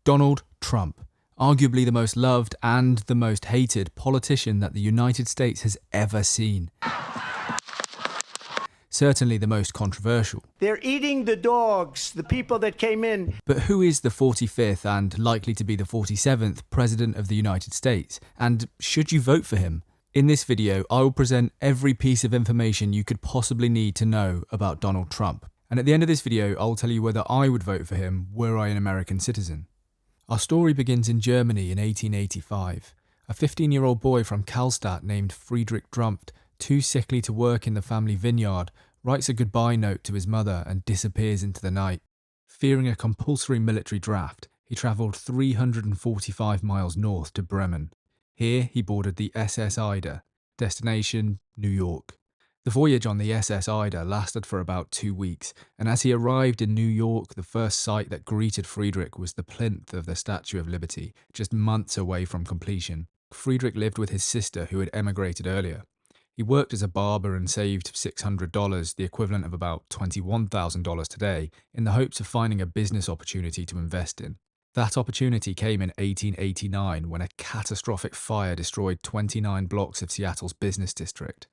Donald Trump, arguably the most loved and the most hated politician that the United States has ever seen. Certainly the most controversial. They're eating the dogs, the people that came in. But who is the 45th and likely to be the 47th President of the United States? And should you vote for him? In this video, I will present every piece of information you could possibly need to know about Donald Trump. And at the end of this video, I'll tell you whether I would vote for him were I an American citizen. Our story begins in Germany in 1885. A 15-year-old boy from Karlstadt named Friedrich Drumpf, too sickly to work in the family vineyard, writes a goodbye note to his mother and disappears into the night. Fearing a compulsory military draft, he travelled 345 miles north to Bremen. Here he boarded the SS Ida, destination New York. The voyage on the SS Ida lasted for about 2 weeks, and as he arrived in New York, the first sight that greeted Friedrich was the plinth of the Statue of Liberty, just months away from completion. Friedrich lived with his sister, who had emigrated earlier. He worked as a barber and saved $600, the equivalent of about $21,000 today, in the hopes of finding a business opportunity to invest in. That opportunity came in 1889 when a catastrophic fire destroyed 29 blocks of Seattle's business district.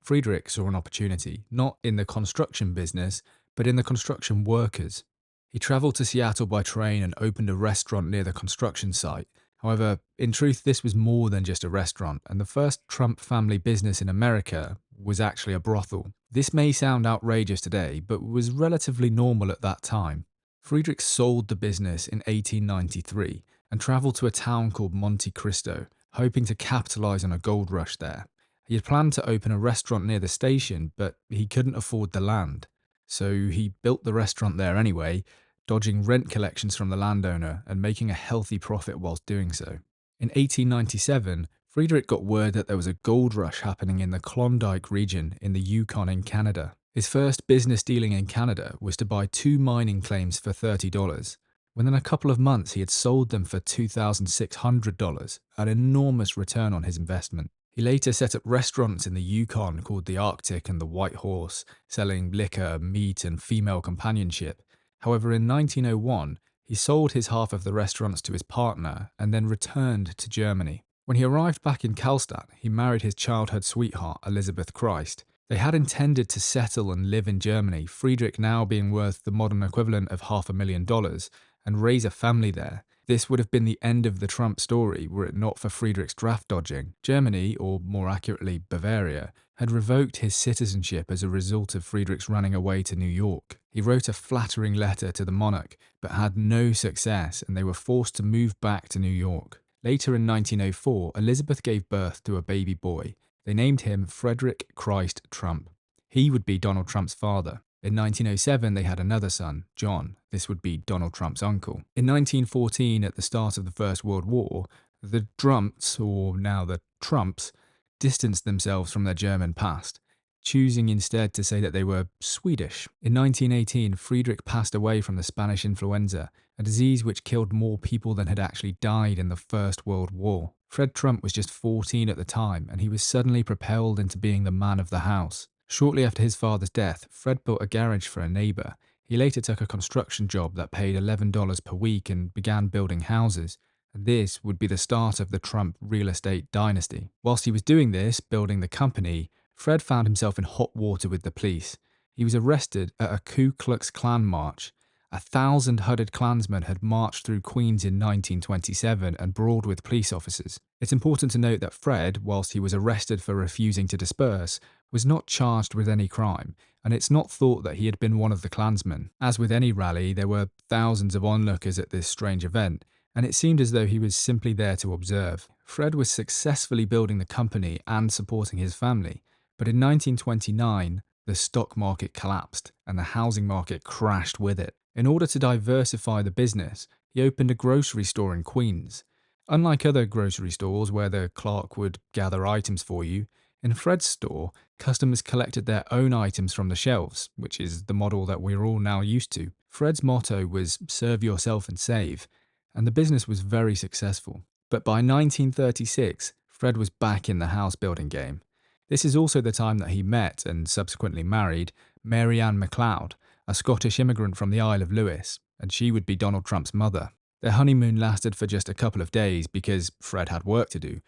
Friedrich saw an opportunity, not in the construction business, but in the construction workers. He travelled to Seattle by train and opened a restaurant near the construction site. However, in truth, this was more than just a restaurant, and the first Trump family business in America was actually a brothel. This may sound outrageous today, but was relatively normal at that time. Friedrich sold the business in 1893 and travelled to a town called Monte Cristo, hoping to capitalise on a gold rush there. He had planned to open a restaurant near the station, but he couldn't afford the land. So he built the restaurant there anyway, dodging rent collections from the landowner and making a healthy profit whilst doing so. In 1897, Friedrich got word that there was a gold rush happening in the Klondike region in the Yukon in Canada. His first business dealing in Canada was to buy 2 mining claims for $30. Within a couple of months, he had sold them for $2,600, an enormous return on his investment. He later set up restaurants in the Yukon called the Arctic and the White Horse, selling liquor, meat, and female companionship. However, in 1901, he sold his half of the restaurants to his partner and then returned to Germany. When he arrived back in Karlstadt, he married his childhood sweetheart, Elizabeth Christ. They had intended to settle and live in Germany, Friedrich now being worth the modern equivalent of $500,000, and raise a family there. This would have been the end of the Trump story were it not for Friedrich's draft dodging. Germany, or more accurately Bavaria, had revoked his citizenship as a result of Friedrich's running away to New York. He wrote a flattering letter to the monarch, but had no success, and they were forced to move back to New York. Later in 1904, Elizabeth gave birth to a baby boy. They named him Frederick Christ Trump. He would be Donald Trump's father. In 1907, they had another son, John. This would be Donald Trump's uncle. In 1914, at the start of the First World War, the Drumpfs, or now the Trumps, distanced themselves from their German past, choosing instead to say that they were Swedish. In 1918, Friedrich passed away from the Spanish influenza, a disease which killed more people than had actually died in the First World War. Fred Trump was just 14 at the time, and he was suddenly propelled into being the man of the house. Shortly after his father's death, Fred built a garage for a neighbour. He later took a construction job that paid $11 per week and began building houses. And this would be the start of the Trump real estate dynasty. Whilst he was doing this, building the company, Fred found himself in hot water with the police. He was arrested at a Ku Klux Klan march. 1,000 hooded Klansmen had marched through Queens in 1927 and brawled with police officers. It's important to note that Fred, whilst he was arrested for refusing to disperse, was not charged with any crime, and it's not thought that he had been one of the Klansmen. As with any rally, there were thousands of onlookers at this strange event, and it seemed as though he was simply there to observe. Fred was successfully building the company and supporting his family, but in 1929, the stock market collapsed and the housing market crashed with it. In order to diversify the business, he opened a grocery store in Queens. Unlike other grocery stores where the clerk would gather items for you, in Fred's store, customers collected their own items from the shelves, which is the model that we're all now used to. Fred's motto was serve yourself and save, and the business was very successful. But by 1936, Fred was back in the house building game. This is also the time that he met and subsequently married Mary Ann MacLeod, a Scottish immigrant from the Isle of Lewis, and she would be Donald Trump's mother. Their honeymoon lasted for just a couple of days because Fred had work to do.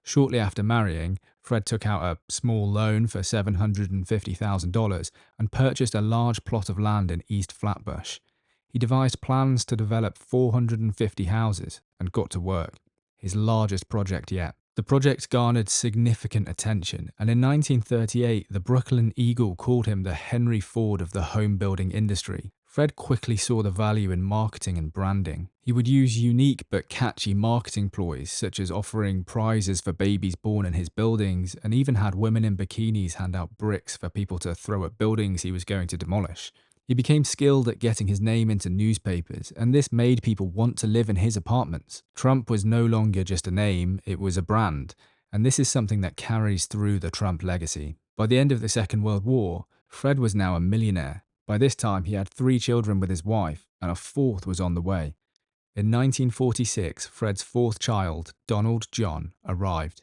Shortly after marrying, Fred took out a small loan for $750,000 and purchased a large plot of land in East Flatbush. He devised plans to develop 450 houses and got to work, his largest project yet. The project garnered significant attention, and in 1938, the Brooklyn Eagle called him the Henry Ford of the home building industry. Fred quickly saw the value in marketing and branding. He would use unique but catchy marketing ploys, such as offering prizes for babies born in his buildings, and even had women in bikinis hand out bricks for people to throw at buildings he was going to demolish. He became skilled at getting his name into newspapers, and this made people want to live in his apartments. Trump was no longer just a name, it was a brand, and this is something that carries through the Trump legacy. By the end of the Second World War, Fred was now a millionaire. By this time, he had 3 children with his wife, and a 4th was on the way. In 1946, Fred's 4th child, Donald John, arrived.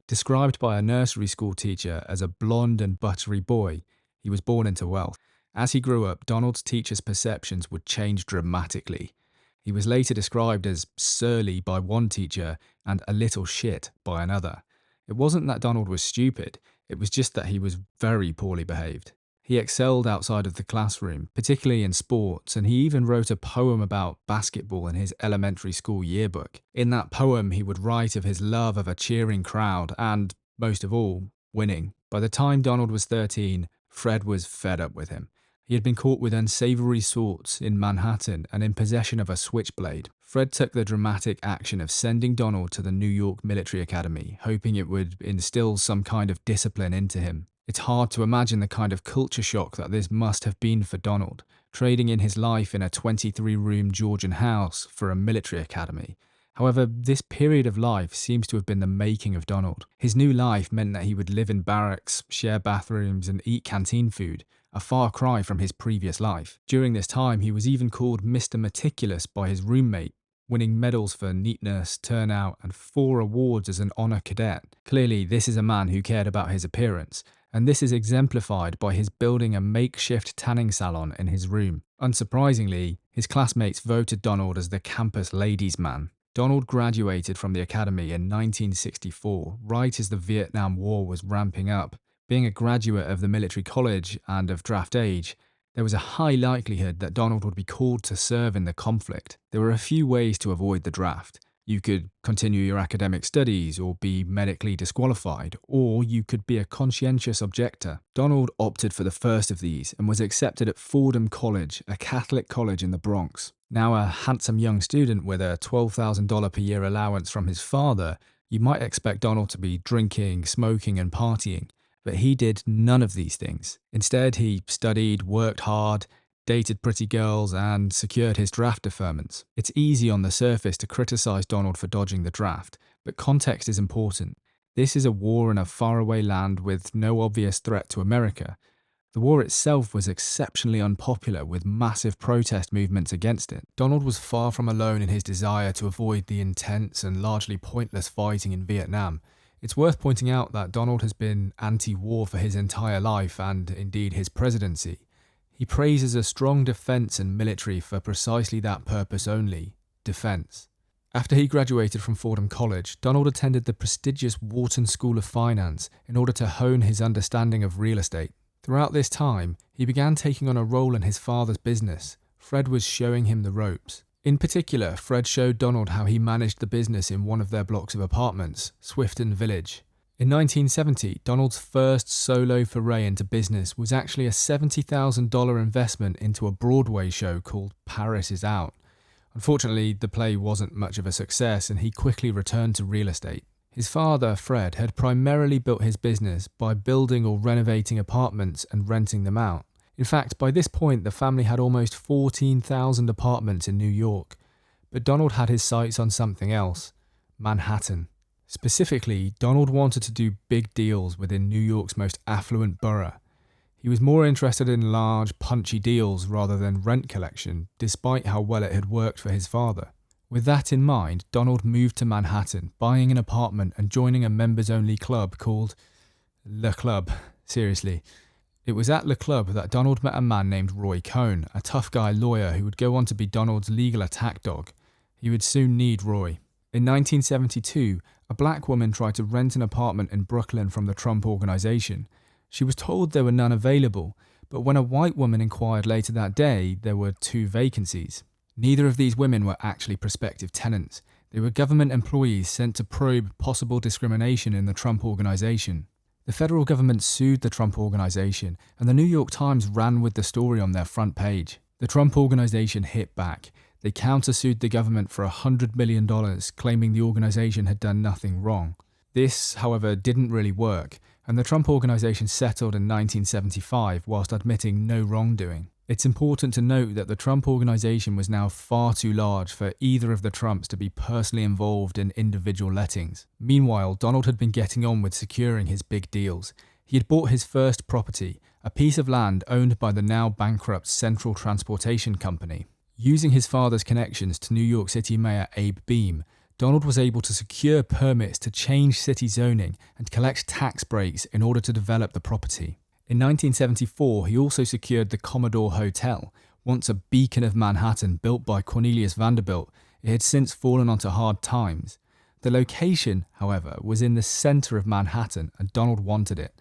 Described by a nursery school teacher as a blonde and buttery boy, he was born into wealth. As he grew up, Donald's teacher's perceptions would change dramatically. He was later described as surly by one teacher and a little shit by another. It wasn't that Donald was stupid, it was just that he was very poorly behaved. He excelled outside of the classroom, particularly in sports, and he even wrote a poem about basketball in his elementary school yearbook. In that poem, he would write of his love of a cheering crowd and, most of all, winning. By the time Donald was 13, Fred was fed up with him. He had been caught with unsavory sorts in Manhattan and in possession of a switchblade. Fred took the dramatic action of sending Donald to the New York Military Academy, hoping it would instill some kind of discipline into him. It's hard to imagine the kind of culture shock that this must have been for Donald, trading in his life in a 23-room Georgian house for a military academy. However, this period of life seems to have been the making of Donald. His new life meant that he would live in barracks, share bathrooms, and eat canteen food, a far cry from his previous life. During this time, he was even called Mr. Meticulous by his roommate, winning medals for neatness, turnout, and 4 awards as an honor cadet. Clearly, this is a man who cared about his appearance, and this is exemplified by his building a makeshift tanning salon in his room. Unsurprisingly, his classmates voted Donald as the campus ladies' man. Donald graduated from the academy in 1964, right as the Vietnam War was ramping up. Being a graduate of the military college and of draft age, there was a high likelihood that Donald would be called to serve in the conflict. There were a few ways to avoid the draft. You could continue your academic studies or be medically disqualified, or you could be a conscientious objector. Donald opted for the first of these and was accepted at Fordham College, a Catholic college in the Bronx. Now a handsome young student with a $12,000 per year allowance from his father, you might expect Donald to be drinking, smoking and partying, but he did none of these things. Instead, he studied, worked hard, dated pretty girls, and secured his draft deferments. It's easy on the surface to criticize Donald for dodging the draft, but context is important. This is a war in a faraway land with no obvious threat to America. The war itself was exceptionally unpopular, with massive protest movements against it. Donald was far from alone in his desire to avoid the intense and largely pointless fighting in Vietnam. It's worth pointing out that Donald has been anti-war for his entire life and, indeed, his presidency. He praises a strong defence and military for precisely that purpose only, defence. After he graduated from Fordham College, Donald attended the prestigious Wharton School of Finance in order to hone his understanding of real estate. Throughout this time, he began taking on a role in his father's business. Fred was showing him the ropes. In particular, Fred showed Donald how he managed the business in one of their blocks of apartments, Swifton Village. In 1970, Donald's first solo foray into business was actually a $70,000 investment into a Broadway show called Paris is Out. Unfortunately, the play wasn't much of a success and he quickly returned to real estate. His father, Fred, had primarily built his business by building or renovating apartments and renting them out. In fact, by this point, the family had almost 14,000 apartments in New York. But Donald had his sights on something else: Manhattan. Specifically, Donald wanted to do big deals within New York's most affluent borough. He was more interested in large, punchy deals rather than rent collection, despite how well it had worked for his father. With that in mind, Donald moved to Manhattan, buying an apartment and joining a members-only club called Le Club. Seriously. It was at Le Club that Donald met a man named Roy Cohn, a tough guy lawyer who would go on to be Donald's legal attack dog. He would soon need Roy. In 1972, a black woman tried to rent an apartment in Brooklyn from the Trump Organization. She was told there were none available, but when a white woman inquired later that day, there were 2 vacancies. Neither of these women were actually prospective tenants. They were government employees sent to probe possible discrimination in the Trump Organization. The federal government sued the Trump Organization, and the New York Times ran with the story on their front page. The Trump Organization hit back. They countersued the government for $100 million, claiming the organization had done nothing wrong. This, however, didn't really work, and the Trump Organization settled in 1975 whilst admitting no wrongdoing. It's important to note that the Trump Organization was now far too large for either of the Trumps to be personally involved in individual lettings. Meanwhile, Donald had been getting on with securing his big deals. He had bought his first property, a piece of land owned by the now bankrupt Central Transportation Company. Using his father's connections to New York City Mayor Abe Beame, Donald was able to secure permits to change city zoning and collect tax breaks in order to develop the property. In 1974, he also secured the Commodore Hotel, once a beacon of Manhattan built by Cornelius Vanderbilt. It had since fallen onto hard times. The location, however, was in the center of Manhattan, and Donald wanted it.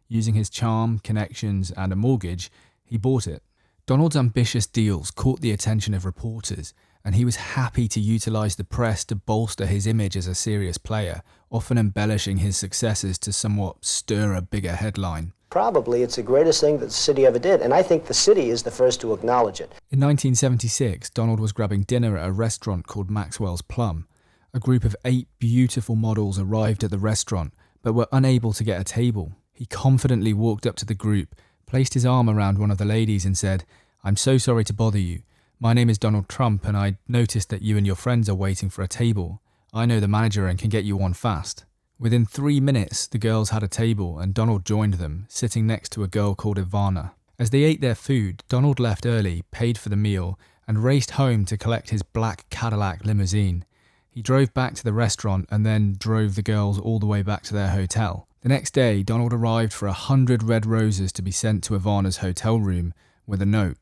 Using his charm, connections, and a mortgage, he bought it. Donald's ambitious deals caught the attention of reporters, and he was happy to utilize the press to bolster his image as a serious player, often embellishing his successes to somewhat stir a bigger headline. Probably it's the greatest thing that the city ever did, and I think the city is the first to acknowledge it. In 1976, Donald was grabbing dinner at a restaurant called Maxwell's Plum. A group of 8 beautiful models arrived at the restaurant, but were unable to get a table. He confidently walked up to the group, placed his arm around one of the ladies and said, "I'm so sorry to bother you. My name is Donald Trump, and I noticed that you and your friends are waiting for a table. I know the manager and can get you one fast." Within 3 minutes, the girls had a table and Donald joined them, sitting next to a girl called Ivana. As they ate their food, Donald left early, paid for the meal, and raced home to collect his black Cadillac limousine. He drove back to the restaurant and then drove the girls all the way back to their hotel. The next day, Donald arrived for 100 red roses to be sent to Ivana's hotel room with a note.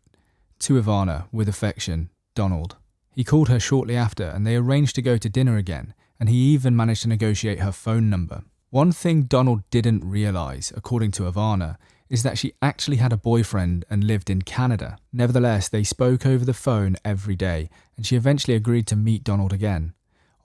To Ivana, with affection, Donald. He called her shortly after and they arranged to go to dinner again, and he even managed to negotiate her phone number. One thing Donald didn't realise, according to Ivana, is that she actually had a boyfriend and lived in Canada. Nevertheless, they spoke over the phone every day, and she eventually agreed to meet Donald again.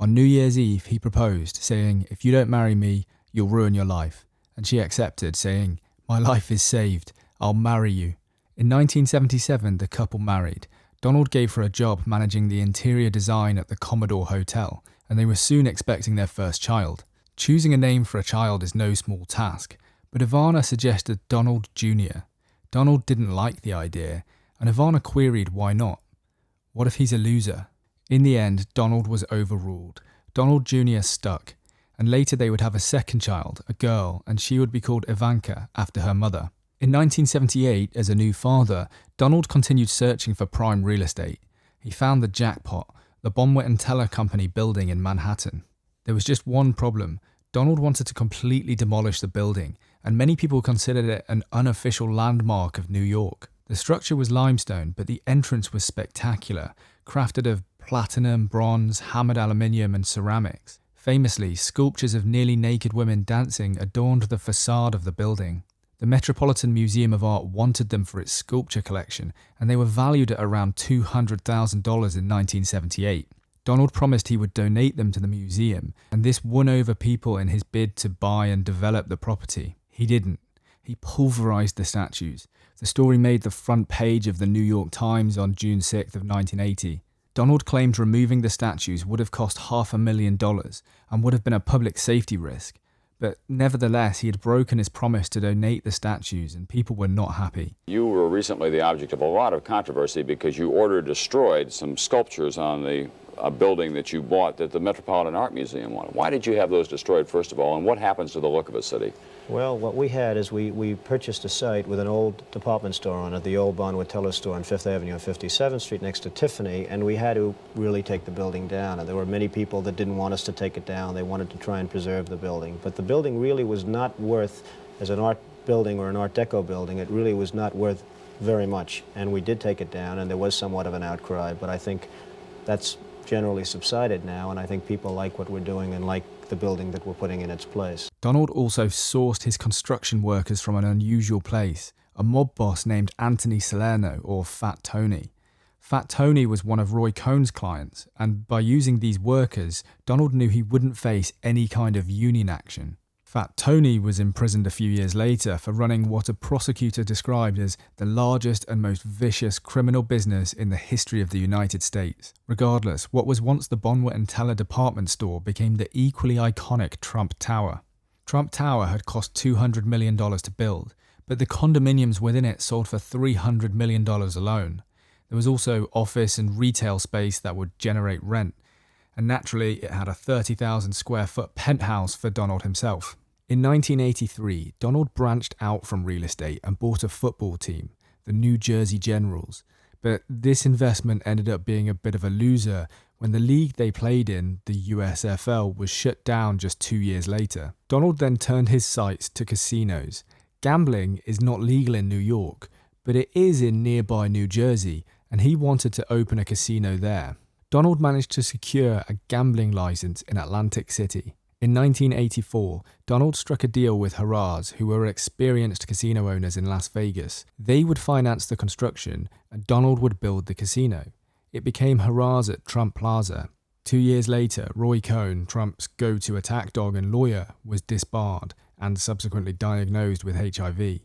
On New Year's Eve, he proposed, saying, "If you don't marry me, you'll ruin your life." And she accepted, saying, "My life is saved. I'll marry you." In 1977, the couple married. Donald gave her a job managing the interior design at the Commodore Hotel, and they were soon expecting their first child. Choosing a name for a child is no small task, but Ivana suggested Donald Jr. Donald didn't like the idea, and Ivana queried why not. What if he's a loser? In the end, Donald was overruled. Donald Jr. stuck, and later they would have a second child, a girl, and she would be called Ivanka after her mother. In 1978, as a new father, Donald continued searching for prime real estate. He found the jackpot, the Bonwit & Teller Company building in Manhattan. There was just one problem. Donald wanted to completely demolish the building, and many people considered it an unofficial landmark of New York. The structure was limestone, but the entrance was spectacular, crafted of platinum, bronze, hammered aluminium, and ceramics. Famously, sculptures of nearly naked women dancing adorned the facade of the building. The Metropolitan Museum of Art wanted them for its sculpture collection, and they were valued at around $200,000 in 1978. Donald promised he would donate them to the museum, and this won over people in his bid to buy and develop the property. He didn't. He pulverized the statues. The story made the front page of the New York Times on June 6th of 1980. Donald claimed removing the statues would have cost $500,000 and would have been a public safety risk. But nevertheless, he had broken his promise to donate the statues, and people were not happy. You were recently the object of a lot of controversy because you ordered destroyed some sculptures on a building that you bought that the Metropolitan Art Museum wanted. Why did you have those destroyed, first of all, and what happens to the look of a city? Well, what we had is we purchased a site with an old department store on it, the old Bonwit Teller store on 5th Avenue and 57th Street next to Tiffany, and we had to really take the building down. And there were many people that didn't want us to take it down. They wanted to try and preserve the building. But the building really was not worth, as an art building or an Art Deco building, it really was not worth very much. And we did take it down, and there was somewhat of an outcry, but I think that's generally subsided now, and I think people like what we're doing and like the building that we're putting in its place. Donald also sourced his construction workers from an unusual place, a mob boss named Anthony Salerno, or Fat Tony. Fat Tony was one of Roy Cohn's clients, and by using these workers, Donald knew he wouldn't face any kind of union action. Fat Tony was imprisoned a few years later for running what a prosecutor described as the largest and most vicious criminal business in the history of the United States. Regardless, what was once the Bonwit & Teller department store became the equally iconic Trump Tower. Trump Tower had cost $200 million to build, but the condominiums within it sold for $300 million alone. There was also office and retail space that would generate rent, and naturally it had a 30,000 square foot penthouse for Donald himself. In 1983, Donald branched out from real estate and bought a football team, the New Jersey Generals, but this investment ended up being a bit of a loser when the league they played in, the USFL, was shut down just 2 years later. Donald then turned his sights to casinos. Gambling is not legal in New York, but it is in nearby New Jersey, and he wanted to open a casino there. Donald managed to secure a gambling license in Atlantic City. In 1984, Donald struck a deal with Harrah's, who were experienced casino owners in Las Vegas. They would finance the construction, and Donald would build the casino. It became Harrah's at Trump Plaza. 2 years later, Roy Cohn, Trump's go-to attack dog and lawyer, was disbarred and subsequently diagnosed with HIV.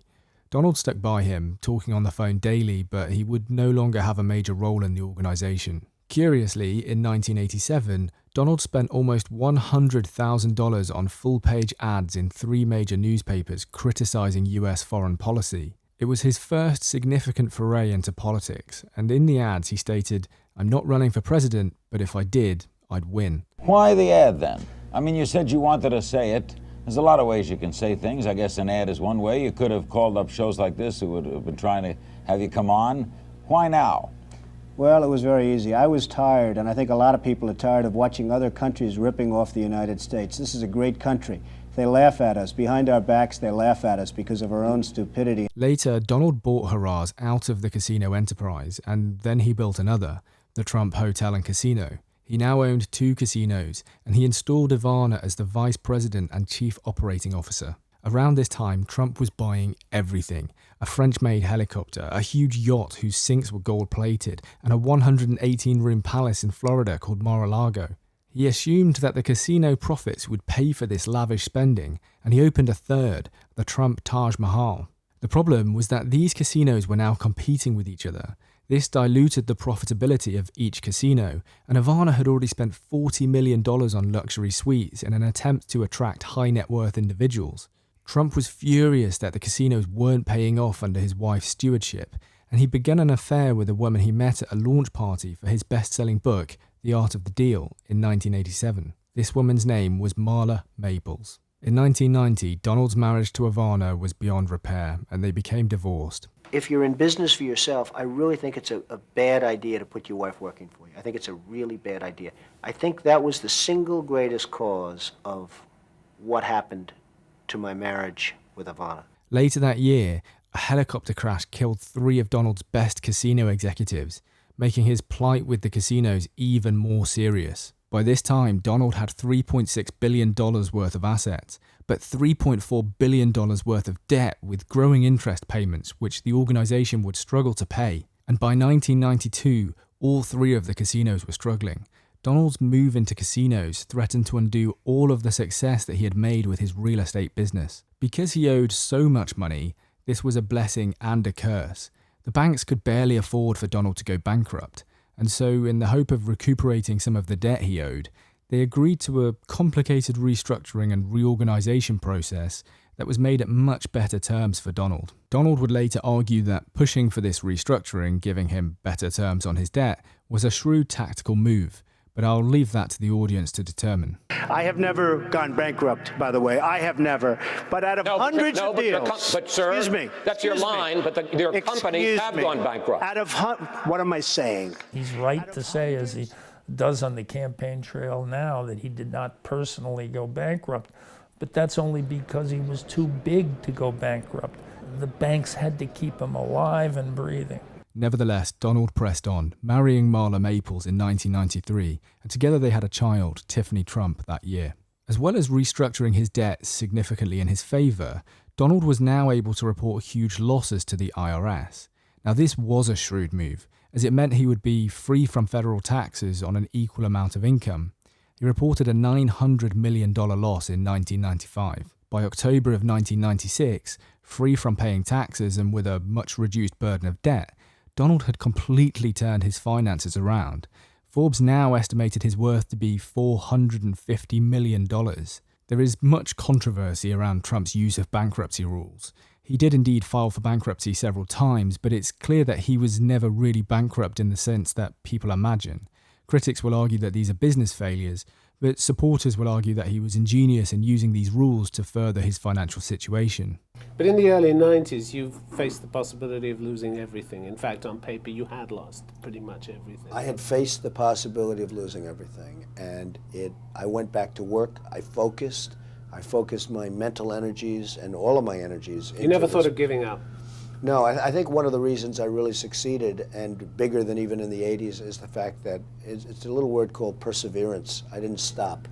Donald stuck by him, talking on the phone daily, but he would no longer have a major role in the organization. Curiously, in 1987, Donald spent almost $100,000 on full-page ads in 3 major newspapers criticizing US foreign policy. It was his first significant foray into politics, and in the ads he stated, "I'm not running for president, but if I did, I'd win." Why the ad then? I mean, you said you wanted to say it. There's a lot of ways you can say things. I guess an ad is one way. You could have called up shows like this who would have been trying to have you come on. Why now? Well, it was very easy. I was tired, and I think a lot of people are tired of watching other countries ripping off the United States. This is a great country. They laugh at us. Behind our backs, they laugh at us because of our own stupidity. Later, Donald bought Harrah's out of the casino enterprise, and then he built another, the Trump Hotel and Casino. He now owned 2 casinos, and he installed Ivana as the vice president and chief operating officer. Around this time, Trump was buying everything: a French-made helicopter, a huge yacht whose sinks were gold-plated, and a 118-room palace in Florida called Mar-a-Lago. He assumed that the casino profits would pay for this lavish spending, and he opened a third, the Trump Taj Mahal. The problem was that these casinos were now competing with each other. This diluted the profitability of each casino, and Ivana had already spent $40 million on luxury suites in an attempt to attract high-net-worth individuals. Trump was furious that the casinos weren't paying off under his wife's stewardship, and he began an affair with a woman he met at a launch party for his best-selling book, The Art of the Deal, in 1987. This woman's name was Marla Maples. In 1990, Donald's marriage to Ivana was beyond repair, and they became divorced. If you're in business for yourself, I really think it's a bad idea to put your wife working for you. I think it's a really bad idea. I think that was the single greatest cause of what happened to my marriage with Ivana. Later that year, a helicopter crash killed 3 of Donald's best casino executives, making his plight with the casinos even more serious. By this time, Donald had $3.6 billion worth of assets, but $3.4 billion worth of debt with growing interest payments, which the organization would struggle to pay. And by 1992, all 3 of the casinos were struggling. Donald's move into casinos threatened to undo all of the success that he had made with his real estate business. Because he owed so much money, this was a blessing and a curse. The banks could barely afford for Donald to go bankrupt, and so in the hope of recuperating some of the debt he owed, they agreed to a complicated restructuring and reorganization process that was made at much better terms for Donald. Donald would later argue that pushing for this restructuring, giving him better terms on his debt, was a shrewd tactical move, but I'll leave that to the audience to determine. I have never gone bankrupt, by the way. I have never. But out of hundreds of deals... But sir, excuse me, that's your line, but your companies have gone bankrupt. Out of... What am I saying? He's right to say, as he does on the campaign trail now, that he did not personally go bankrupt. But that's only because he was too big to go bankrupt. The banks had to keep him alive and breathing. Nevertheless, Donald pressed on, marrying Marla Maples in 1993, and together they had a child, Tiffany Trump, that year. As well as restructuring his debt significantly in his favour, Donald was now able to report huge losses to the IRS. Now this was a shrewd move, as it meant he would be free from federal taxes on an equal amount of income. He reported a $900 million loss in 1995. By October of 1996, free from paying taxes and with a much reduced burden of debt, Donald had completely turned his finances around. Forbes now estimated his worth to be $450 million. There is much controversy around Trump's use of bankruptcy rules. He did indeed file for bankruptcy several times, but it's clear that he was never really bankrupt in the sense that people imagine. Critics will argue that these are business failures, but supporters will argue that he was ingenious in using these rules to further his financial situation. But in the early 90s, you faced the possibility of losing everything. In fact, on paper, you had lost pretty much everything. I had faced the possibility of losing everything, and I went back to work. I focused my mental energies and all of my energies. You never thought of giving up? No, I think one of the reasons I really succeeded, and bigger than even in the 80s, is the fact that it's a little word called perseverance. I didn't stop.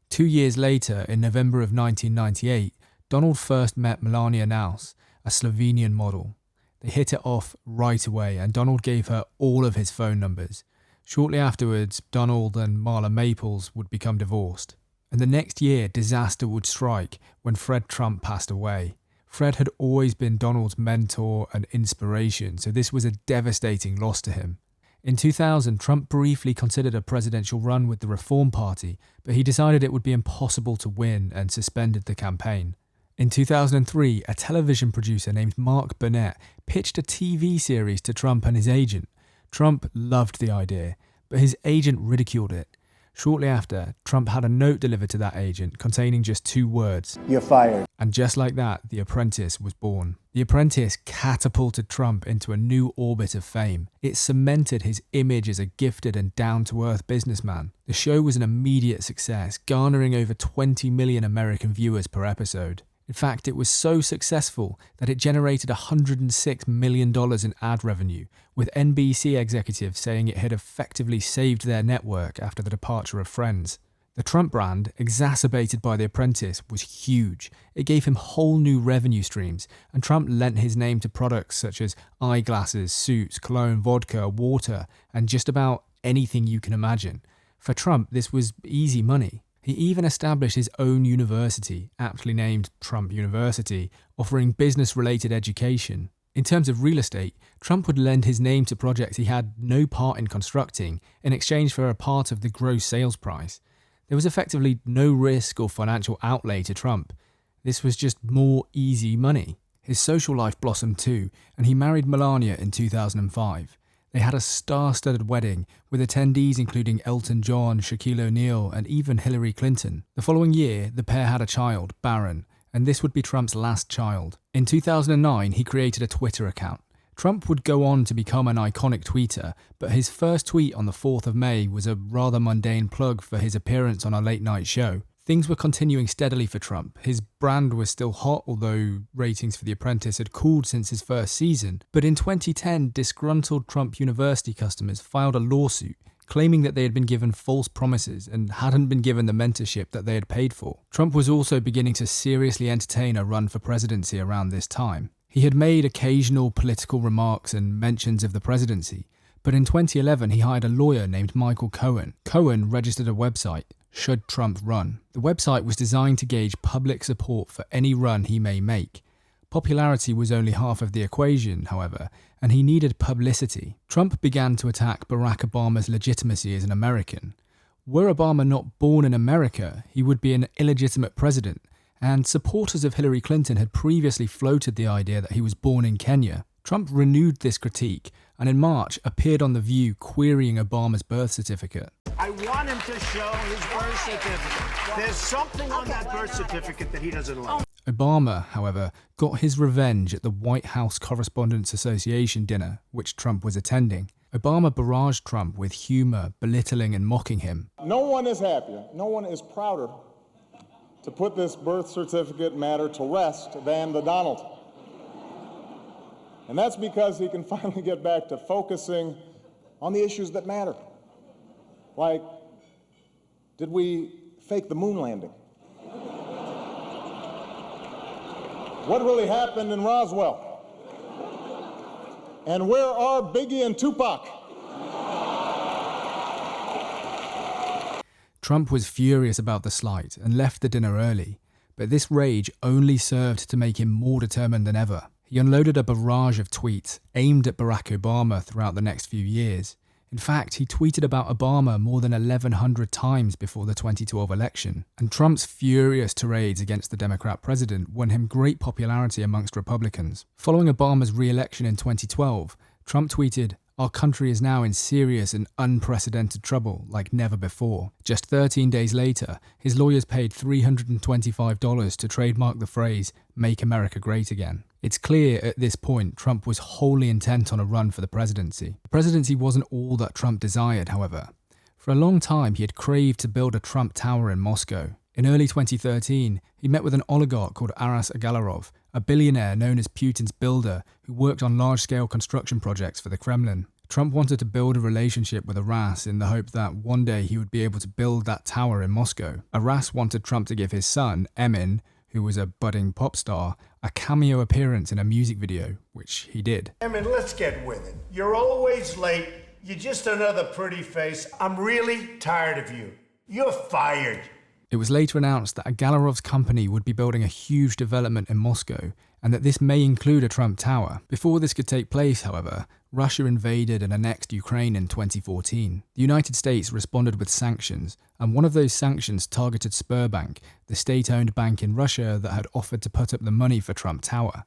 2 years later, in November of 1998, Donald first met Melania Naus, a Slovenian model. They hit it off right away, and Donald gave her all of his phone numbers. Shortly afterwards, Donald and Marla Maples would become divorced. And the next year, disaster would strike when Fred Trump passed away. Fred had always been Donald's mentor and inspiration, so this was a devastating loss to him. In 2000, Trump briefly considered a presidential run with the Reform Party, but he decided it would be impossible to win and suspended the campaign. In 2003, a television producer named Mark Burnett pitched a TV series to Trump and his agent. Trump loved the idea, but his agent ridiculed it. Shortly after, Trump had a note delivered to that agent containing just 2 words. You're fired. And just like that, The Apprentice was born. The Apprentice catapulted Trump into a new orbit of fame. It cemented his image as a gifted and down-to-earth businessman. The show was an immediate success, garnering over 20 million American viewers per episode. In fact, it was so successful that it generated $106 million in ad revenue, with NBC executives saying it had effectively saved their network after the departure of Friends. The Trump brand, exacerbated by The Apprentice, was huge. It gave him whole new revenue streams, and Trump lent his name to products such as eyeglasses, suits, cologne, vodka, water, and just about anything you can imagine. For Trump, this was easy money. He even established his own university, aptly named Trump University, offering business-related education. In terms of real estate, Trump would lend his name to projects he had no part in constructing in exchange for a part of the gross sales price. There was effectively no risk or financial outlay to Trump. This was just more easy money. His social life blossomed too, and he married Melania in 2005. They had a star-studded wedding, with attendees including Elton John, Shaquille O'Neal, and even Hillary Clinton. The following year, the pair had a child, Barron, and this would be Trump's last child. In 2009, he created a Twitter account. Trump would go on to become an iconic tweeter, but his first tweet on the 4th of May was a rather mundane plug for his appearance on a late-night show. Things were continuing steadily for Trump. His brand was still hot, although ratings for The Apprentice had cooled since his first season. But in 2010, disgruntled Trump University customers filed a lawsuit claiming that they had been given false promises and hadn't been given the mentorship that they had paid for. Trump was also beginning to seriously entertain a run for presidency around this time. He had made occasional political remarks and mentions of the presidency, but in 2011 he hired a lawyer named Michael Cohen. Cohen registered a website, Should Trump Run? The website was designed to gauge public support for any run he may make. Popularity was only half of the equation, however, and he needed publicity. Trump began to attack Barack Obama's legitimacy as an American. Were Obama not born in America, he would be an illegitimate president, and supporters of Hillary Clinton had previously floated the idea that he was born in Kenya. Trump renewed this critique, and in March appeared on The View querying Obama's birth certificate. I want him to show his birth certificate. There's something on that birth certificate that he doesn't like. Obama, however, got his revenge at the White House Correspondents Association dinner, which Trump was attending. Obama barraged Trump with humor, belittling and mocking him. No one is happier, no one is prouder to put this birth certificate matter to rest than the Donald. And that's because he can finally get back to focusing on the issues that matter. Like, did we fake the moon landing? What really happened in Roswell? And where are Biggie and Tupac? Trump was furious about the slight and left the dinner early, but this rage only served to make him more determined than ever. He unloaded a barrage of tweets aimed at Barack Obama throughout the next few years. In fact, he tweeted about Obama more than 1,100 times before the 2012 election, and Trump's furious tirades against the Democrat president won him great popularity amongst Republicans. Following Obama's re-election in 2012, Trump tweeted, "Our country is now in serious and unprecedented trouble like never before." Just 13 days later, his lawyers paid $325 to trademark the phrase, "Make America Great Again." It's clear at this point Trump was wholly intent on a run for the presidency. The presidency wasn't all that Trump desired, however. For a long time, he had craved to build a Trump Tower in Moscow. In early 2013, he met with an oligarch called Aras Agalarov, a billionaire known as Putin's builder who worked on large-scale construction projects for the Kremlin. Trump wanted to build a relationship with Aras in the hope that one day he would be able to build that tower in Moscow. Aras wanted Trump to give his son, Emin, who was a budding pop star, a cameo appearance in a music video, which he did. Emin, let's get with it. You're always late. You're just another pretty face. I'm really tired of you. You're fired. It was later announced that Agalarov's company would be building a huge development in Moscow, and that this may include a Trump Tower. Before this could take place, however, Russia invaded and annexed Ukraine in 2014. The United States responded with sanctions, and one of those sanctions targeted Sberbank, the state-owned bank in Russia that had offered to put up the money for Trump Tower.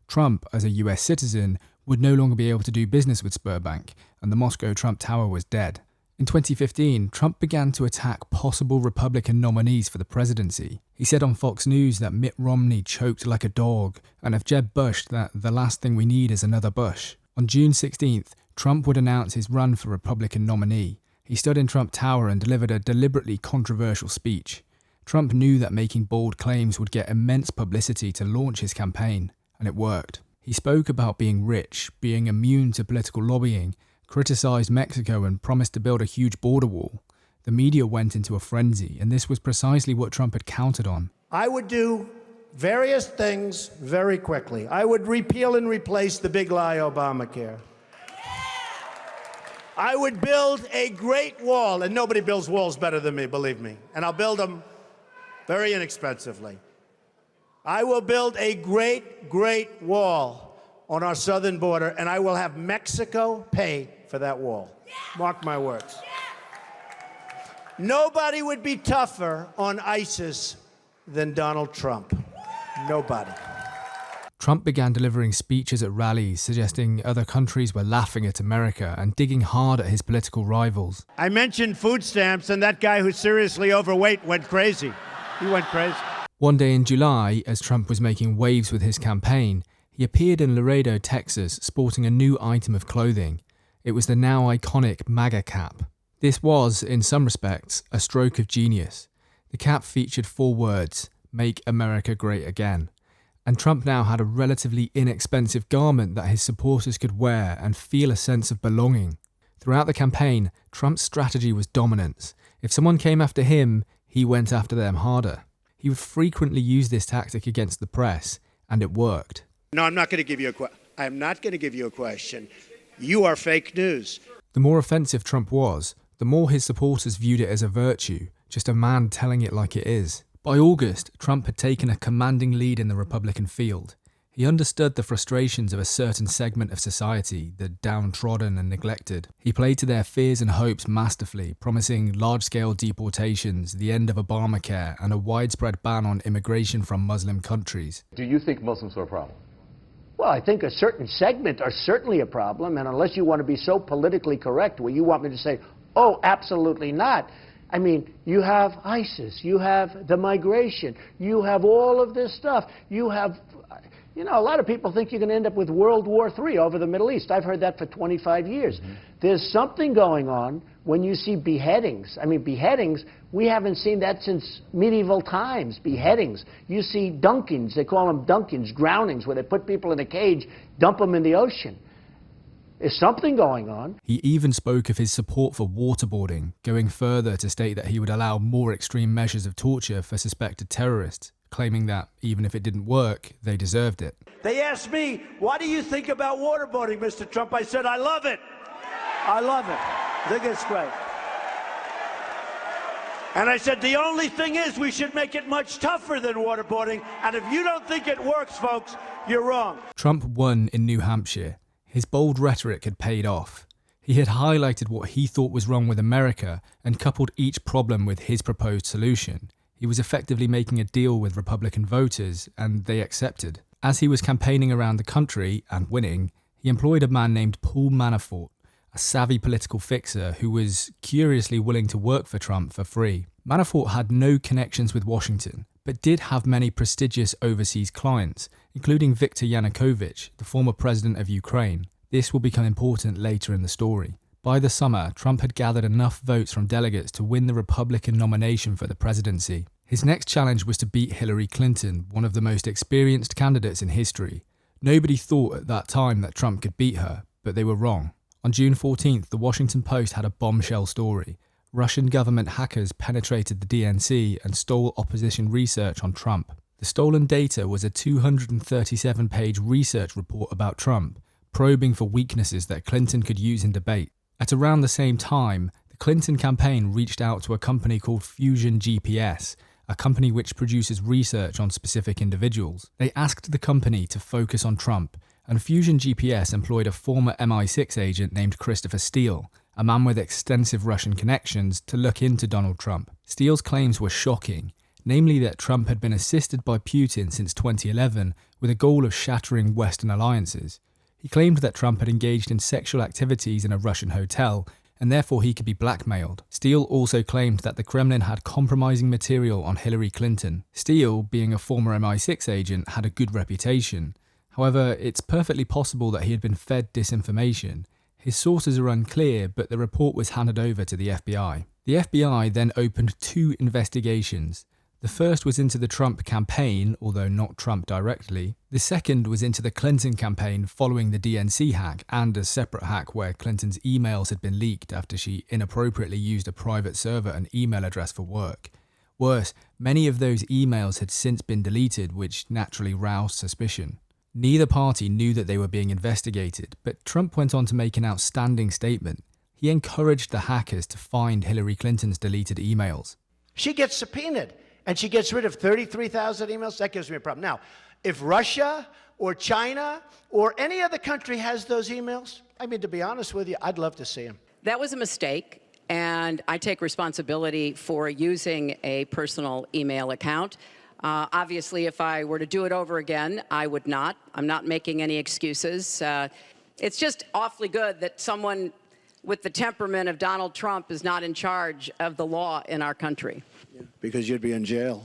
Trump, as a US citizen, would no longer be able to do business with Sberbank, and the Moscow Trump Tower was dead. In 2015, Trump began to attack possible Republican nominees for the presidency. He said on Fox News that Mitt Romney choked like a dog, and of Jeb Bush that the last thing we need is another Bush. On June 16th, Trump would announce his run for Republican nominee. He stood in Trump Tower and delivered a deliberately controversial speech. Trump knew that making bold claims would get immense publicity to launch his campaign, and it worked. He spoke about being rich, being immune to political lobbying, criticised Mexico and promised to build a huge border wall. The media went into a frenzy, and this was precisely what Trump had counted on. I would do various things very quickly. I would repeal and replace the big lie Obamacare. I would build a great wall, and nobody builds walls better than me, believe me. And I'll build them very inexpensively. I will build a great, great wall on our southern border, and I will have Mexico pay for that wall. Mark my words. Nobody would be tougher on ISIS than Donald Trump. Nobody. Trump began delivering speeches at rallies suggesting other countries were laughing at America and digging hard at his political rivals. I mentioned food stamps, and that guy who's seriously overweight went crazy. He went crazy. One day in July, as Trump was making waves with his campaign, he appeared in Laredo, Texas, sporting a new item of clothing. It was the now iconic MAGA cap. This was, in some respects, a stroke of genius. The cap featured 4 words, "Make America Great Again." And Trump now had a relatively inexpensive garment that his supporters could wear and feel a sense of belonging. Throughout the campaign, Trump's strategy was dominance. If someone came after him, he went after them harder. He would frequently use this tactic against the press, and it worked. No, I'm not going to give you a question. I'm not going to give you a question. You are fake news. The more offensive Trump was, the more his supporters viewed it as a virtue, just a man telling it like it is. By August, Trump had taken a commanding lead in the Republican field. He understood the frustrations of a certain segment of society, the downtrodden and neglected. He played to their fears and hopes masterfully, promising large-scale deportations, the end of Obamacare, and a widespread ban on immigration from Muslim countries. Do you think Muslims are a problem? Well, I think a certain segment are certainly a problem, and unless you want to be so politically correct where you want me to say, oh, absolutely not. I mean, you have ISIS, you have the migration, you have all of this stuff, you have, you know, a lot of people think you're going to end up with World War III over the Middle East. I've heard that for 25 years. There's something going on when you see beheadings, I mean, beheadings, we haven't seen that since medieval times, beheadings. You see dunkings, they call them dunkings, drownings, where they put people in a cage, dump them in the ocean. There's something going on. He even spoke of his support for waterboarding, going further to state that he would allow more extreme measures of torture for suspected terrorists, claiming that even if it didn't work, they deserved it. They asked me, what do you think about waterboarding, Mr. Trump? I said, I love it. I love it. I think it's great. And I said, the only thing is we should make it much tougher than waterboarding. And if you don't think it works, folks, you're wrong. Trump won in New Hampshire. His bold rhetoric had paid off. He had highlighted what he thought was wrong with America and coupled each problem with his proposed solution. He was effectively making a deal with Republican voters, and they accepted. As he was campaigning around the country and winning, he employed a man named Paul Manafort, a savvy political fixer who was curiously willing to work for Trump for free. Manafort had no connections with Washington, but did have many prestigious overseas clients, including Viktor Yanukovych, the former president of Ukraine. This will become important later in the story. By the summer, Trump had gathered enough votes from delegates to win the Republican nomination for the presidency. His next challenge was to beat Hillary Clinton, one of the most experienced candidates in history. Nobody thought at that time that Trump could beat her, but they were wrong. On June 14th, the Washington Post had a bombshell story. Russian government hackers penetrated the DNC and stole opposition research on Trump. The stolen data was a 237-page research report about Trump, probing for weaknesses that Clinton could use in debate. At around the same time, the Clinton campaign reached out to a company called Fusion GPS, a company which produces research on specific individuals. They asked the company to focus on Trump, and Fusion GPS employed a former MI6 agent named Christopher Steele, a man with extensive Russian connections, to look into Donald Trump. Steele's claims were shocking, namely that Trump had been assisted by Putin since 2011 with a goal of shattering Western alliances. He claimed that Trump had engaged in sexual activities in a Russian hotel, and therefore he could be blackmailed. Steele also claimed that the Kremlin had compromising material on Hillary Clinton. Steele, being a former MI6 agent, had a good reputation. However, it's perfectly possible that he had been fed disinformation. His sources are unclear, but the report was handed over to the FBI. The FBI then opened 2 investigations. The first was into the Trump campaign, although not Trump directly. The second was into the Clinton campaign following the DNC hack, and a separate hack where Clinton's emails had been leaked after she inappropriately used a private server and email address for work. Worse, many of those emails had since been deleted, which naturally roused suspicion. Neither party knew that they were being investigated, but Trump went on to make an outstanding statement. He encouraged the hackers to find Hillary Clinton's deleted emails. She gets subpoenaed, and she gets rid of 33,000 emails. That gives me a problem. Now, if Russia or China or any other country has those emails, I mean, to be honest with you, I'd love to see them. That was a mistake, and I take responsibility for using a personal email account. Obviously, if I were to do it over again, I would not. I'm not making any excuses. It's just awfully good that someone with the temperament of Donald Trump is not in charge of the law in our country. Because you'd be in jail.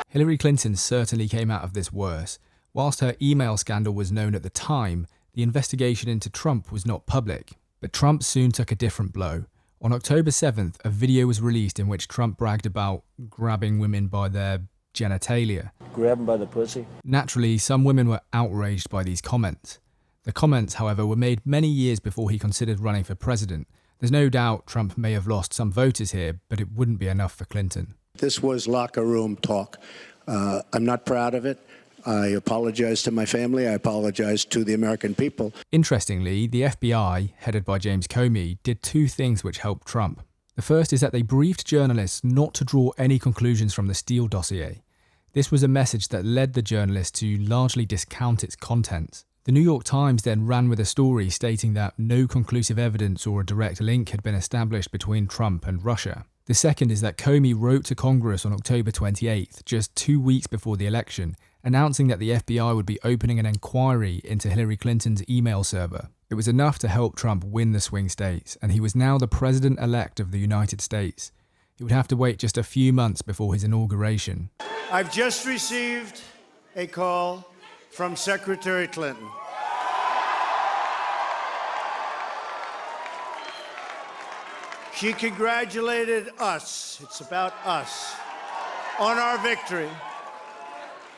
Hillary Clinton certainly came out of this worse. Whilst her email scandal was known at the time, the investigation into Trump was not public. But Trump soon took a different blow. On October 7th, a video was released in which Trump bragged about grabbing women by their genitalia. Grab them by the pussy? Naturally, some women were outraged by these comments. The comments, however, were made many years before he considered running for president. There's no doubt Trump may have lost some voters here, but it wouldn't be enough for Clinton. This was locker room talk. I'm not proud of it. I apologize to my family. I apologize to the American people. Interestingly, the FBI, headed by James Comey, did 2 things which helped Trump. The first is that they briefed journalists not to draw any conclusions from the Steele dossier. This was a message that led the journalists to largely discount its contents. The New York Times then ran with a story stating that no conclusive evidence or a direct link had been established between Trump and Russia. The second is that Comey wrote to Congress on October 28th, just 2 weeks before the election, announcing that the FBI would be opening an inquiry into Hillary Clinton's email server. It was enough to help Trump win the swing states, and he was now the president-elect of the United States. He would have to wait just a few months before his inauguration. I've just received a call from Secretary Clinton. She congratulated us, it's about us, on our victory.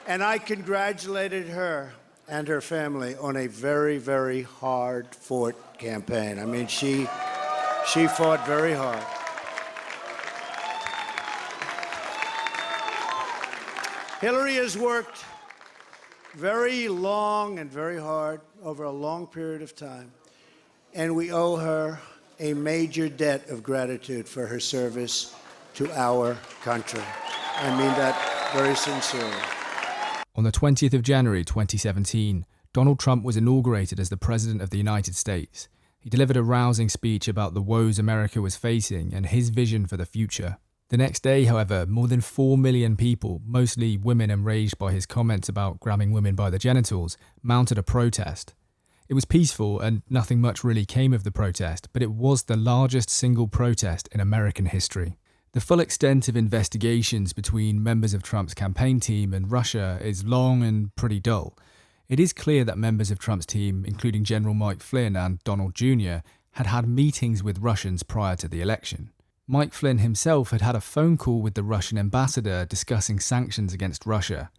And I congratulated her and her family on a very, very hard-fought campaign. I mean, she fought very hard. Hillary has worked very long and very hard over a long period of time, and we owe her a major debt of gratitude for her service to our country. I mean that very sincerely. On the 20th of January 2017, Donald Trump was inaugurated as the President of the United States. He delivered a rousing speech about the woes America was facing and his vision for the future. The next day, however, more than 4 million people, mostly women enraged by his comments about grabbing women by the genitals, mounted a protest. It was peaceful and nothing much really came of the protest, but it was the largest single protest in American history. The full extent of investigations between members of Trump's campaign team and Russia is long and pretty dull. It is clear that members of Trump's team, including General Mike Flynn and Donald Jr., had had meetings with Russians prior to the election. Mike Flynn himself had had a phone call with the Russian ambassador discussing sanctions against Russia.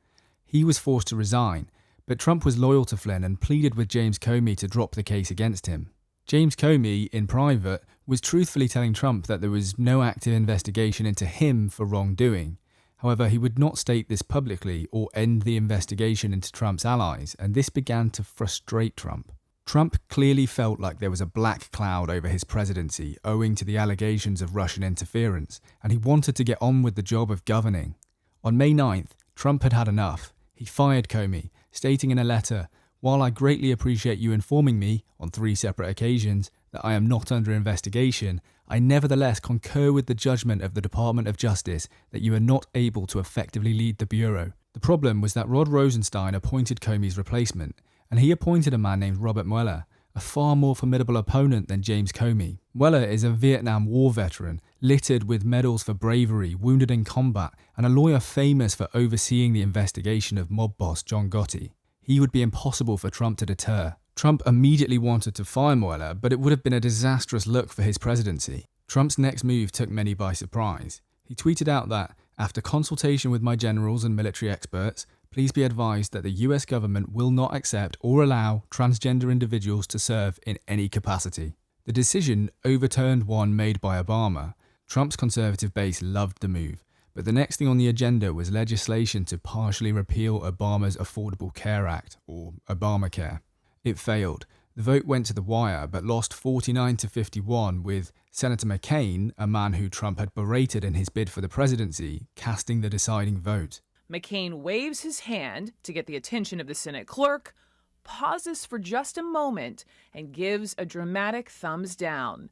He was forced to resign, but Trump was loyal to Flynn and pleaded with James Comey to drop the case against him. James Comey, in private, was truthfully telling Trump that there was no active investigation into him for wrongdoing. However, he would not state this publicly or end the investigation into Trump's allies, and this began to frustrate Trump. Trump clearly felt like there was a black cloud over his presidency owing to the allegations of Russian interference, and he wanted to get on with the job of governing. On May 9th, Trump had had enough. He fired Comey, stating in a letter, "While I greatly appreciate you informing me, on 3 separate occasions, that I am not under investigation, I nevertheless concur with the judgment of the Department of Justice that you are not able to effectively lead the Bureau." The problem was that Rod Rosenstein appointed Comey's replacement, and he appointed a man named Robert Mueller, a far more formidable opponent than James Comey. Mueller is a Vietnam War veteran, littered with medals for bravery, wounded in combat, and a lawyer famous for overseeing the investigation of mob boss John Gotti. He would be impossible for Trump to deter. Trump immediately wanted to fire Mueller, but it would have been a disastrous look for his presidency. Trump's next move took many by surprise. He tweeted out that, "After consultation with my generals and military experts, please be advised that the US government will not accept or allow transgender individuals to serve in any capacity." The decision overturned one made by Obama. Trump's conservative base loved the move, but the next thing on the agenda was legislation to partially repeal Obama's Affordable Care Act, or Obamacare. It failed. The vote went to the wire, but lost 49 to 51, with Senator McCain, a man who Trump had berated in his bid for the presidency, casting the deciding vote. McCain waves his hand to get the attention of the Senate clerk, pauses for just a moment, and gives a dramatic thumbs down.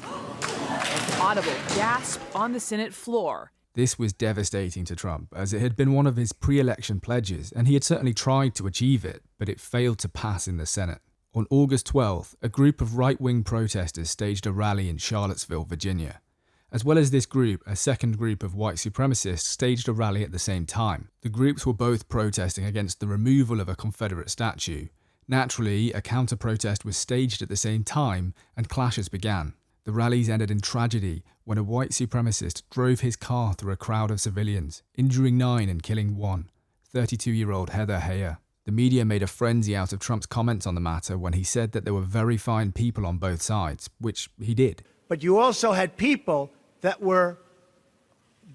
An audible gasp on the Senate floor. This was devastating to Trump, as it had been one of his pre-election pledges, and he had certainly tried to achieve it, but it failed to pass in the Senate. On August 12th, a group of right-wing protesters staged a rally in Charlottesville, Virginia. As well as this group, a second group of white supremacists staged a rally at the same time. The groups were both protesting against the removal of a Confederate statue. Naturally, a counter-protest was staged at the same time, and clashes began. The rallies ended in tragedy when a white supremacist drove his car through a crowd of civilians, injuring 9 and killing 1, 32-year-old Heather Heyer. The media made a frenzy out of Trump's comments on the matter when he said that there were very fine people on both sides, which he did. But you also had people that were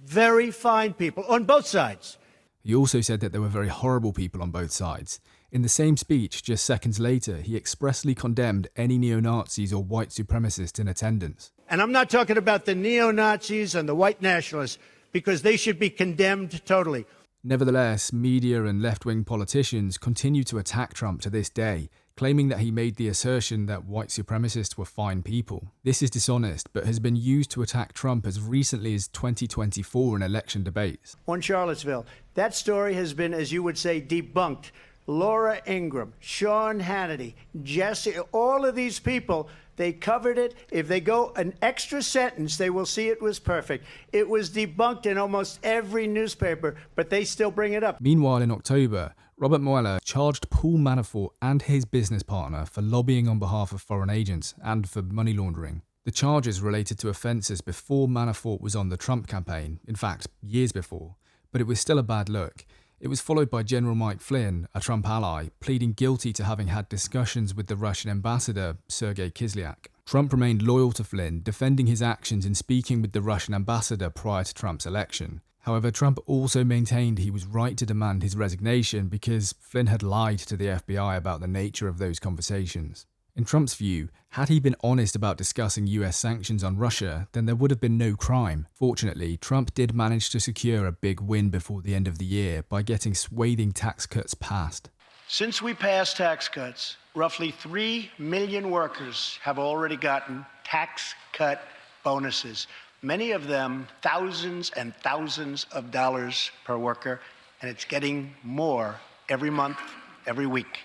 very fine people on both sides. He also said that there were very horrible people on both sides. In the same speech, just seconds later, he expressly condemned any neo-Nazis or white supremacists in attendance. And I'm not talking about the neo-Nazis and the white nationalists, because they should be condemned totally. Nevertheless, media and left-wing politicians continue to attack Trump to this day, claiming that he made the assertion that white supremacists were fine people. This is dishonest, but has been used to attack Trump as recently as 2024 in election debates. On Charlottesville, that story has been, as you would say, debunked. Laura Ingraham, Sean Hannity, Jesse, all of these people, they covered it. If they go an extra sentence, they will see it was perfect. It was debunked in almost every newspaper, but they still bring it up. Meanwhile, in October, Robert Mueller charged Paul Manafort and his business partner for lobbying on behalf of foreign agents and for money laundering. The The charges related to offences before Manafort was on the Trump campaign, in fact, years before, but it was still a bad look. It was followed by General Mike Flynn, a Trump ally, pleading guilty to having had discussions with the Russian ambassador, Sergei Kislyak. Trump remained loyal to Flynn, defending his actions in speaking with the Russian ambassador prior to Trump's election. However, Trump also maintained he was right to demand his resignation because Flynn had lied to the FBI about the nature of those conversations. In Trump's view, had he been honest about discussing US sanctions on Russia, then there would have been no crime. Fortunately, Trump did manage to secure a big win before the end of the year by getting swathing tax cuts passed. Since we passed tax cuts, roughly 3 million workers have already gotten tax cut bonuses. Many of them thousands and thousands of dollars per worker, and it's getting more every month, every week.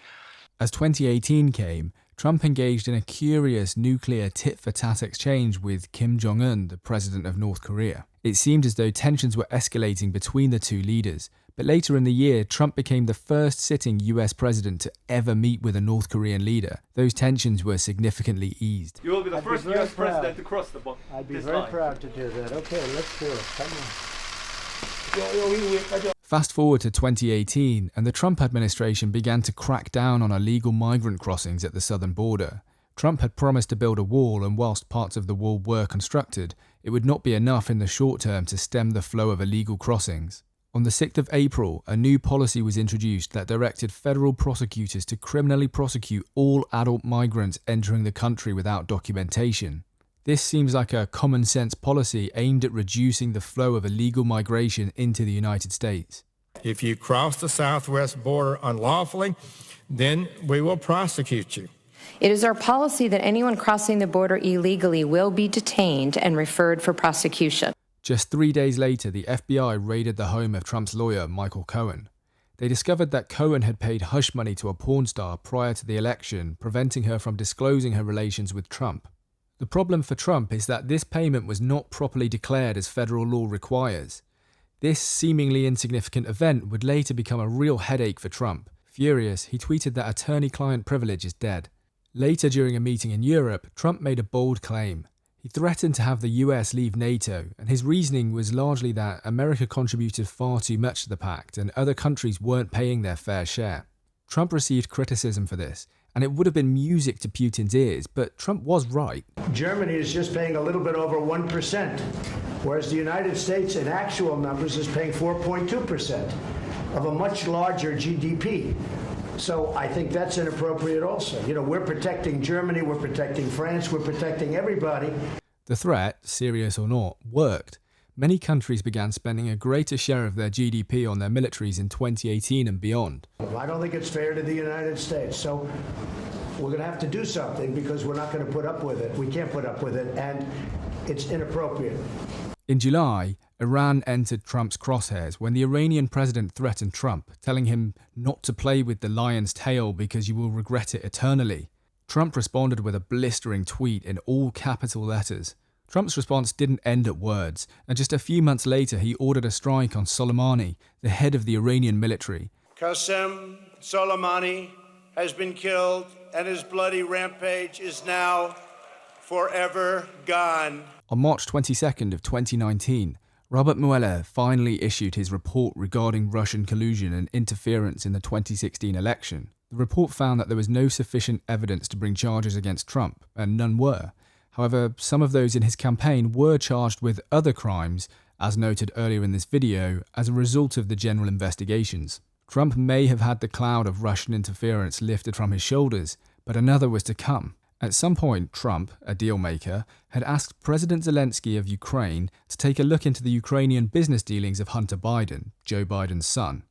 As 2018 came, Trump engaged in a curious nuclear tit-for-tat exchange with Kim Jong-un, the president of North Korea. It seemed as though tensions were escalating between the two leaders, but later in the year, Trump became the first sitting US president to ever meet with a North Korean leader. Those tensions were significantly eased. You will be the first US president to cross the line. I'd be very proud to do that. Okay, let's do it. Come on. Fast forward to 2018, and the Trump administration began to crack down on illegal migrant crossings at the southern border. Trump had promised to build a wall, and whilst parts of the wall were constructed, it would not be enough in the short term to stem the flow of illegal crossings. On the 6th of April, a new policy was introduced that directed federal prosecutors to criminally prosecute all adult migrants entering the country without documentation. This seems like a common sense policy aimed at reducing the flow of illegal migration into the United States. If you cross the southwest border unlawfully, then we will prosecute you. It is our policy that anyone crossing the border illegally will be detained and referred for prosecution. Just 3 days later, the FBI raided the home of Trump's lawyer, Michael Cohen. They discovered that Cohen had paid hush money to a porn star prior to the election, preventing her from disclosing her relations with Trump. The problem for Trump is that this payment was not properly declared as federal law requires. This seemingly insignificant event would later become a real headache for Trump. Furious, he tweeted that attorney-client privilege is dead. Later, during a meeting in Europe, Trump made a bold claim. He threatened to have the US leave NATO, and his reasoning was largely that America contributed far too much to the pact and other countries weren't paying their fair share. Trump received criticism for this, and it would have been music to Putin's ears, but Trump was right. Germany is just paying a little bit over 1%, whereas the United States in actual numbers is paying 4.2% of a much larger GDP. So I think that's inappropriate also. You know, we're protecting Germany, we're protecting France, we're protecting everybody. The threat, serious or not, worked. Many countries began spending a greater share of their GDP on their militaries in 2018 and beyond. I don't think it's fair to the United States, so we're going to have to do something because we're not going to put up with it. We can't put up with it, and it's inappropriate. In July, Iran entered Trump's crosshairs when the Iranian president threatened Trump, telling him not to play with the lion's tail because you will regret it eternally. Trump responded with a blistering tweet in all capital letters. Trump's response didn't end at words, and just a few months later he ordered a strike on Soleimani, the head of the Iranian military. Qasem Soleimani has been killed, and his bloody rampage is now forever gone. On March 22nd of 2019, Robert Mueller finally issued his report regarding Russian collusion and interference in the 2016 election. The report found that there was no sufficient evidence to bring charges against Trump, and none were. However, some of those in his campaign were charged with other crimes, as noted earlier in this video, as a result of the general investigations. Trump may have had the cloud of Russian interference lifted from his shoulders, but another was to come. At some point, Trump, a deal maker, had asked President Zelensky of Ukraine to take a look into the Ukrainian business dealings of Hunter Biden, Joe Biden's son.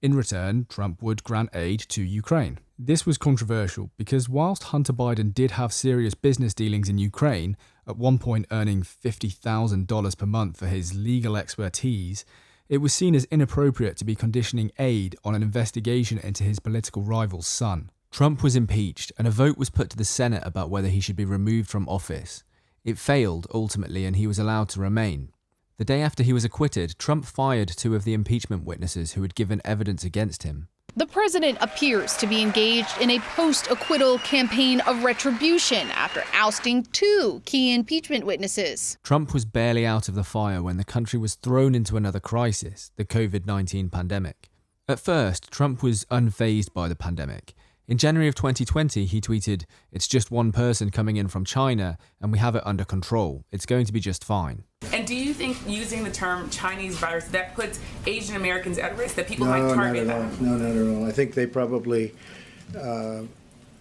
In return, Trump would grant aid to Ukraine. This was controversial because whilst Hunter Biden did have serious business dealings in Ukraine, at one point earning $50,000 per month for his legal expertise, it was seen as inappropriate to be conditioning aid on an investigation into his political rival's son. Trump was impeached, and a vote was put to the Senate about whether he should be removed from office. It failed, ultimately, and he was allowed to remain. The day after he was acquitted, Trump fired 2 of the impeachment witnesses who had given evidence against him. The president appears to be engaged in a post-acquittal campaign of retribution after ousting 2 key impeachment witnesses. Trump was barely out of the fire when the country was thrown into another crisis, the COVID-19 pandemic. At first, Trump was unfazed by the pandemic. In January of 2020, he tweeted, "It's just one person coming in from China, and we have it under control. It's going to be just fine." And do you think using the term Chinese virus, that puts Asian Americans at risk, that people might target them? No, not at all. I think they probably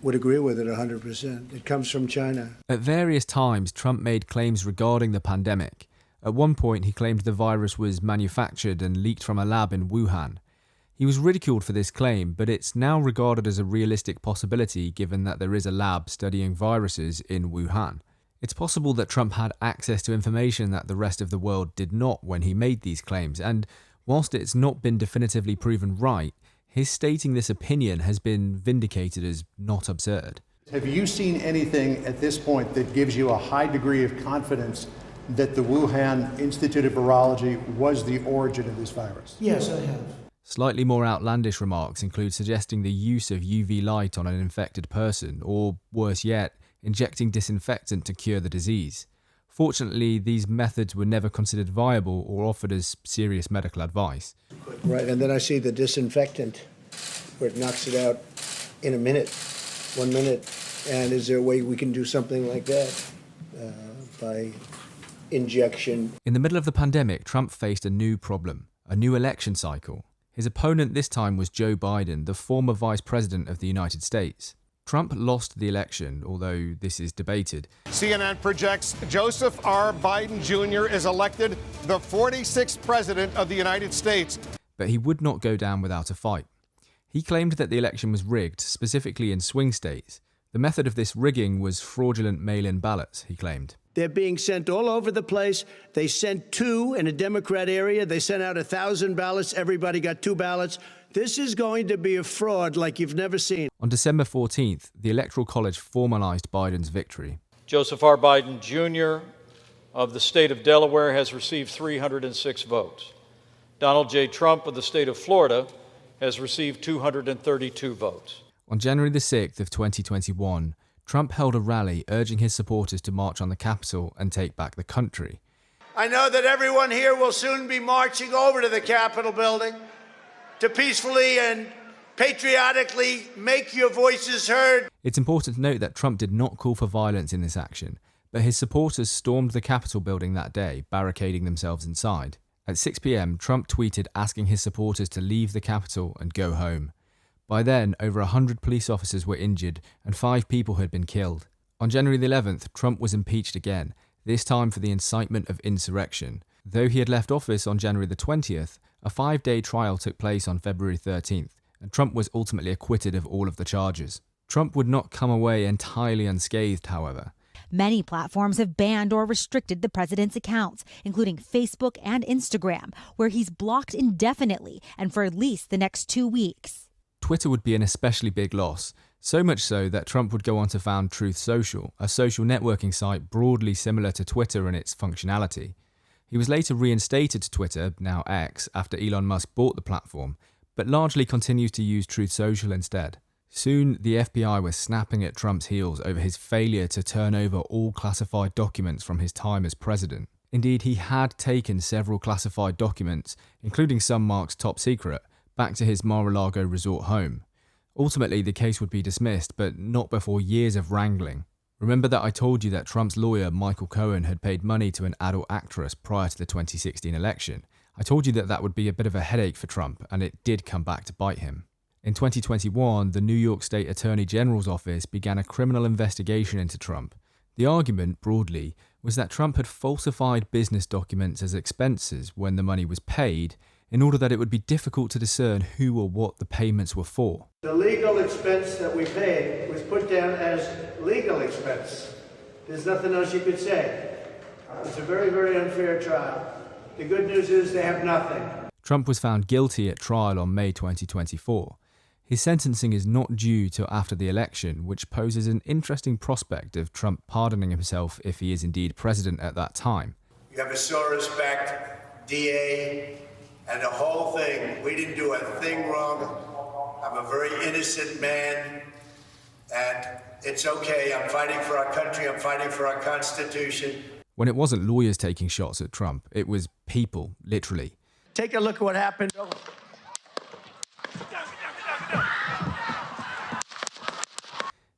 would agree with it 100%. It comes from China. At various times, Trump made claims regarding the pandemic. At one point, he claimed the virus was manufactured and leaked from a lab in Wuhan. He was ridiculed for this claim, but it's now regarded as a realistic possibility given that there is a lab studying viruses in Wuhan. It's possible that Trump had access to information that the rest of the world did not when he made these claims, and whilst it's not been definitively proven right, his stating this opinion has been vindicated as not absurd. Have you seen anything at this point that gives you a high degree of confidence that the Wuhan Institute of Virology was the origin of this virus? Yes, I have. Slightly more outlandish remarks include suggesting the use of UV light on an infected person, or worse yet, injecting disinfectant to cure the disease. Fortunately, these methods were never considered viable or offered as serious medical advice. Right, and then I see the disinfectant where it knocks it out in a minute, 1 minute. And is there a way we can do something like that by injection? In the middle of the pandemic, Trump faced a new problem, a new election cycle. His opponent this time was Joe Biden, the former vice president of the United States. Trump lost the election, although this is debated. CNN projects Joseph R. Biden Jr. is elected the 46th president of the United States. But he would not go down without a fight. He claimed that the election was rigged, specifically in swing states. The method of this rigging was fraudulent mail-in ballots, he claimed. They're being sent all over the place. They sent 2 in a Democrat area. They sent out 1,000 ballots. Everybody got 2 ballots. This is going to be a fraud like you've never seen. On December 14th, the Electoral College formalized Biden's victory. Joseph R. Biden Jr. of the state of Delaware has received 306 votes. Donald J. Trump of the state of Florida has received 232 votes. On January the 6th of 2021, Trump held a rally urging his supporters to march on the Capitol and take back the country. I know that everyone here will soon be marching over to the Capitol building to peacefully and patriotically make your voices heard. It's important to note that Trump did not call for violence in this action, but his supporters stormed the Capitol building that day, barricading themselves inside. At 6 p.m, Trump tweeted asking his supporters to leave the Capitol and go home. By then, over 100 police officers were injured and 5 people had been killed. On January the 11th, Trump was impeached again, this time for the incitement of insurrection. Though he had left office on January the 20th, a 5-day trial took place on February 13th, and Trump was ultimately acquitted of all of the charges. Trump would not come away entirely unscathed, however. Many platforms have banned or restricted the president's accounts, including Facebook and Instagram, where he's blocked indefinitely and for at least the next 2 weeks. Twitter would be an especially big loss, so much so that Trump would go on to found Truth Social, a social networking site broadly similar to Twitter in its functionality. He was later reinstated to Twitter, now X, after Elon Musk bought the platform, but largely continues to use Truth Social instead. Soon, the FBI was snapping at Trump's heels over his failure to turn over all classified documents from his time as president. Indeed, he had taken several classified documents, including some marked top secret, back to his Mar-a-Lago resort home. Ultimately, the case would be dismissed, but not before years of wrangling. Remember that I told you that Trump's lawyer, Michael Cohen, had paid money to an adult actress prior to the 2016 election. I told you that that would be a bit of a headache for Trump, and it did come back to bite him. In 2021, the New York State Attorney General's office began a criminal investigation into Trump. The argument, broadly, was that Trump had falsified business documents as expenses when the money was paid, in order that it would be difficult to discern who or what the payments were for. The legal expense that we paid was put down as legal expense. There's nothing else you could say. It's a very, very unfair trial. The good news is they have nothing. Trump was found guilty at trial on May 2024. His sentencing is not due till after the election, which poses an interesting prospect of Trump pardoning himself if he is indeed president at that time. You have a sore respect, DA, and the whole thing. We didn't do a thing wrong. I'm a very innocent man, and it's okay. I'm fighting for our country. I'm fighting for our Constitution. When it wasn't lawyers taking shots at Trump, it was people, literally. Take a look at what happened.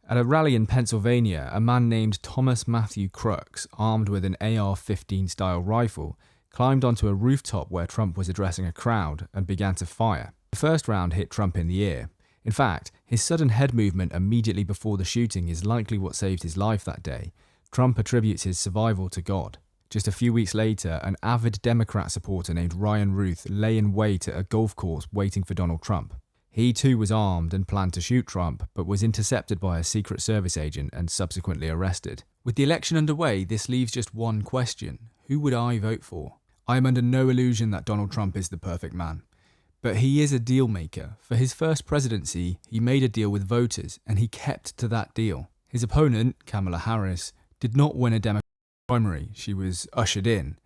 At a rally in Pennsylvania, a man named Thomas Matthew Crooks, armed with an AR-15 style rifle, climbed onto a rooftop where Trump was addressing a crowd and began to fire. The first round hit Trump in the ear. In fact, his sudden head movement immediately before the shooting is likely what saved his life that day. Trump attributes his survival to God. Just a few weeks later, an avid Democrat supporter named Ryan Ruth lay in wait at a golf course waiting for Donald Trump. He too was armed and planned to shoot Trump, but was intercepted by a Secret Service agent and subsequently arrested. With the election underway, this leaves just one question. Who would I vote for? I am under no illusion that Donald Trump is the perfect man. But he is a deal maker. For his first presidency, he made a deal with voters, and he kept to that deal. His opponent, Kamala Harris, did not win a Democratic primary. She was ushered in.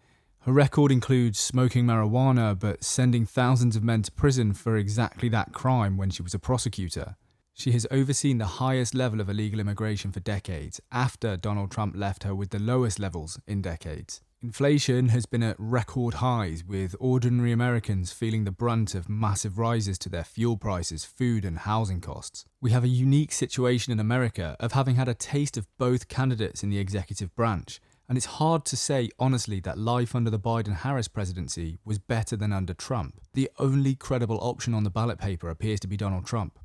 Her record includes smoking marijuana, but sending thousands of men to prison for exactly that crime when she was a prosecutor. She has overseen the highest level of illegal immigration for decades, after Donald Trump left her with the lowest levels in decades. Inflation has been at record highs, with ordinary Americans feeling the brunt of massive rises to their fuel prices, food and housing costs. We have a unique situation in America of having had a taste of both candidates in the executive branch, and it's hard to say honestly that life under the Biden-Harris presidency was better than under Trump. The only credible option on the ballot paper appears to be Donald Trump.